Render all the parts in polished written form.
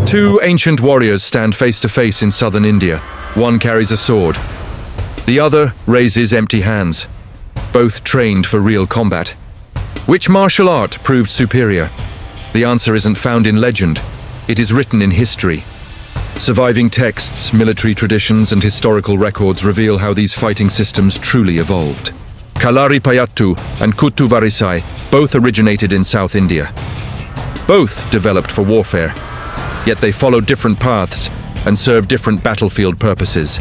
Two ancient warriors stand face to face in southern India. One carries a sword. The other raises empty hands. Both trained for real combat. Which martial art proved superior? The answer isn't found in legend. It is written in history. Surviving texts, military traditions, and historical records reveal how these fighting systems truly evolved. Kalaripayattu and Kuttu Varisai both originated in South India. Both developed for warfare, yet they followed different paths and served different battlefield purposes.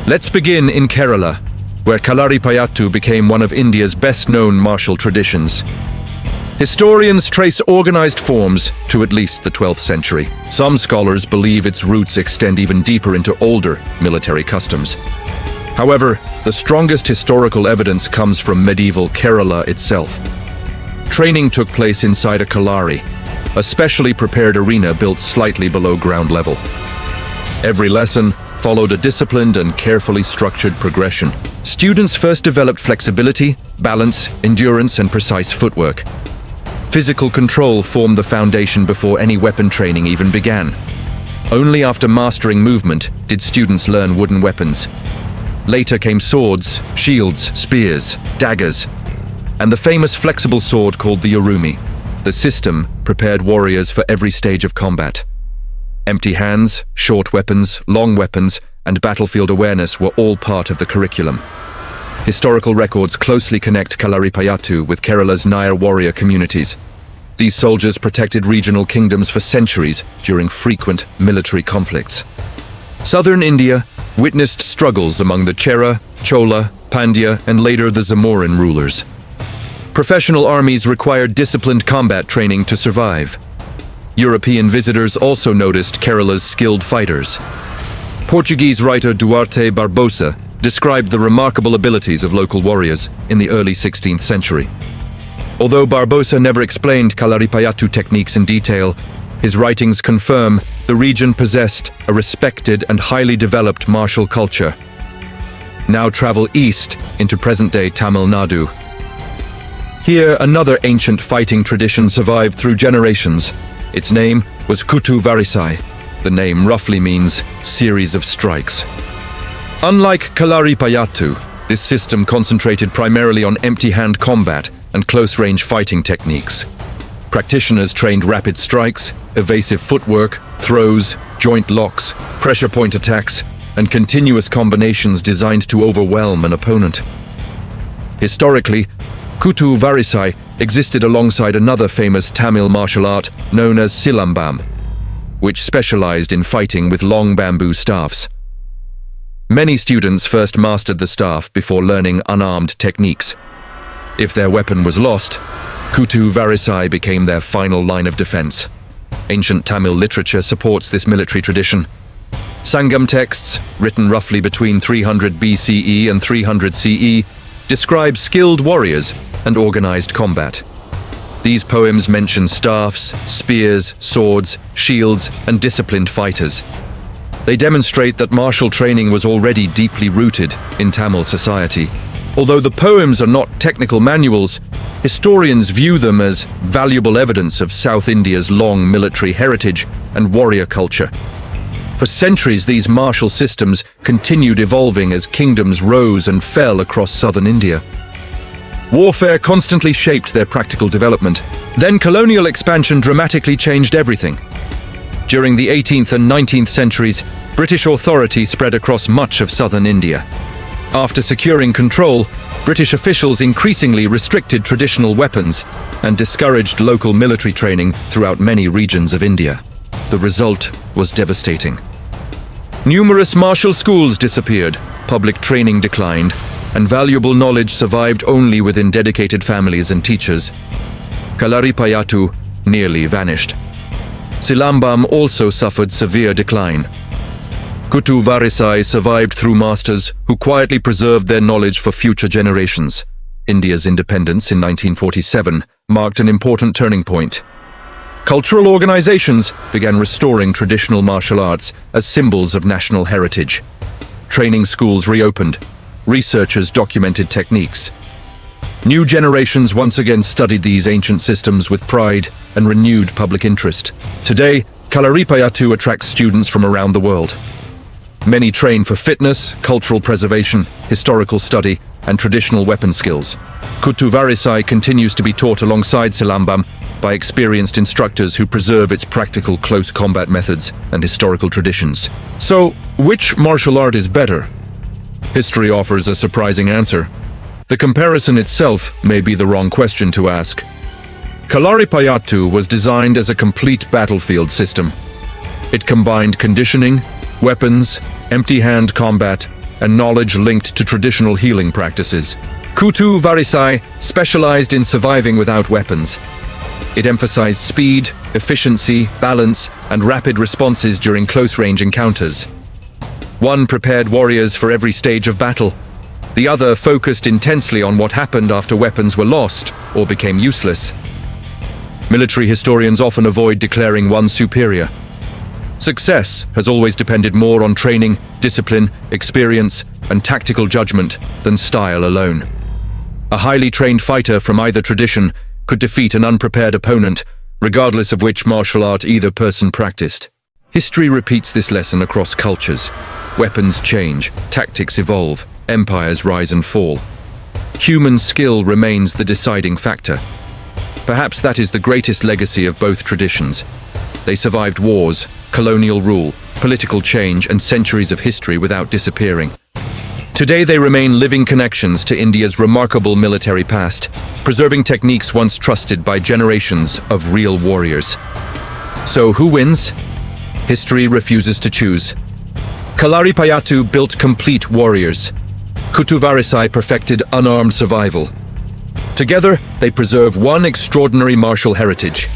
Let's begin in Kerala, where Kalaripayattu became one of India's best-known martial traditions. Historians trace organized forms to at least the 12th century. Some scholars believe its roots extend even deeper into older military customs. However, the strongest historical evidence comes from medieval Kerala itself. Training took place inside a Kalari, a specially prepared arena built slightly below ground level. Every lesson followed a disciplined and carefully structured progression. Students first developed flexibility, balance, endurance, and precise footwork. Physical control formed the foundation before any weapon training even began. Only after mastering movement did students learn wooden weapons. Later came swords, shields, spears, daggers, and the famous flexible sword called the Urumi. The system prepared warriors for every stage of combat. Empty hands, short weapons, long weapons, and battlefield awareness were all part of the curriculum. Historical records closely connect Kalaripayattu with Kerala's Nair warrior communities. These soldiers protected regional kingdoms for centuries during frequent military conflicts. Southern India witnessed struggles among the Chera, Chola, Pandya, and later the Zamorin rulers. Professional armies required disciplined combat training to survive. European visitors also noticed Kerala's skilled fighters. Portuguese writer Duarte Barbosa described the remarkable abilities of local warriors in the early 16th century. Although Barbosa never explained Kalaripayattu techniques in detail, his writings confirm the region possessed a respected and highly developed martial culture. Now travel east into present-day Tamil Nadu. Here, another ancient fighting tradition survived through generations. Its name was Kuttu Varisai. The name roughly means series of strikes. Unlike Kalaripayattu, this system concentrated primarily on empty-hand combat and close-range fighting techniques. Practitioners trained rapid strikes, evasive footwork, throws, joint locks, pressure point attacks, and continuous combinations designed to overwhelm an opponent. Historically, Kuttu Varisai existed alongside another famous Tamil martial art known as Silambam, which specialized in fighting with long bamboo staffs. Many students first mastered the staff before learning unarmed techniques. If their weapon was lost, Kuttu Varisai became their final line of defense. Ancient Tamil literature supports this military tradition. Sangam texts, written roughly between 300 BCE and 300 CE, describe skilled warriors and organized combat. These poems mention staffs, spears, swords, shields, and disciplined fighters. They demonstrate that martial training was already deeply rooted in Tamil society. Although the poems are not technical manuals, historians view them as valuable evidence of South India's long military heritage and warrior culture. For centuries, these martial systems continued evolving as kingdoms rose and fell across southern India. Warfare constantly shaped their practical development. Then colonial expansion dramatically changed everything. During the 18th and 19th centuries, British authority spread across much of southern India. After securing control, British officials increasingly restricted traditional weapons and discouraged local military training throughout many regions of India. The result was devastating. Numerous martial schools disappeared, public training declined, and valuable knowledge survived only within dedicated families and teachers. Kalaripayattu nearly vanished. Silambam also suffered severe decline. Kuttu Varisai survived through masters who quietly preserved their knowledge for future generations. India's independence in 1947 marked an important turning point. Cultural organizations began restoring traditional martial arts as symbols of national heritage. Training schools reopened. Researchers documented techniques. New generations once again studied these ancient systems with pride and renewed public interest. Today, Kalaripayattu attracts students from around the world. Many train for fitness, cultural preservation, historical study, and traditional weapon skills. Kuttu Varisai continues to be taught alongside Silambam by experienced instructors who preserve its practical close combat methods and historical traditions. So, which martial art is better? History offers a surprising answer. The comparison itself may be the wrong question to ask. Kalaripayattu was designed as a complete battlefield system. It combined conditioning, weapons, empty-hand combat, and knowledge linked to traditional healing practices. Kuttu Varisai specialized in surviving without weapons. It emphasized speed, efficiency, balance, and rapid responses during close-range encounters. One prepared warriors for every stage of battle. The other focused intensely on what happened after weapons were lost or became useless. Military historians often avoid declaring one superior. Success has always depended more on training, discipline, experience, and tactical judgment than style alone. A highly trained fighter from either tradition could defeat an unprepared opponent, regardless of which martial art either person practiced. History repeats this lesson across cultures. Weapons change, tactics evolve, empires rise and fall. Human skill remains the deciding factor. Perhaps that is the greatest legacy of both traditions. They survived wars, colonial rule, political change, and centuries of history without disappearing. Today they remain living connections to India's remarkable military past, preserving techniques once trusted by generations of real warriors. So who wins? History refuses to choose. Kalaripayattu built complete warriors. Kuttu Varisai perfected unarmed survival. Together, they preserve one extraordinary martial heritage.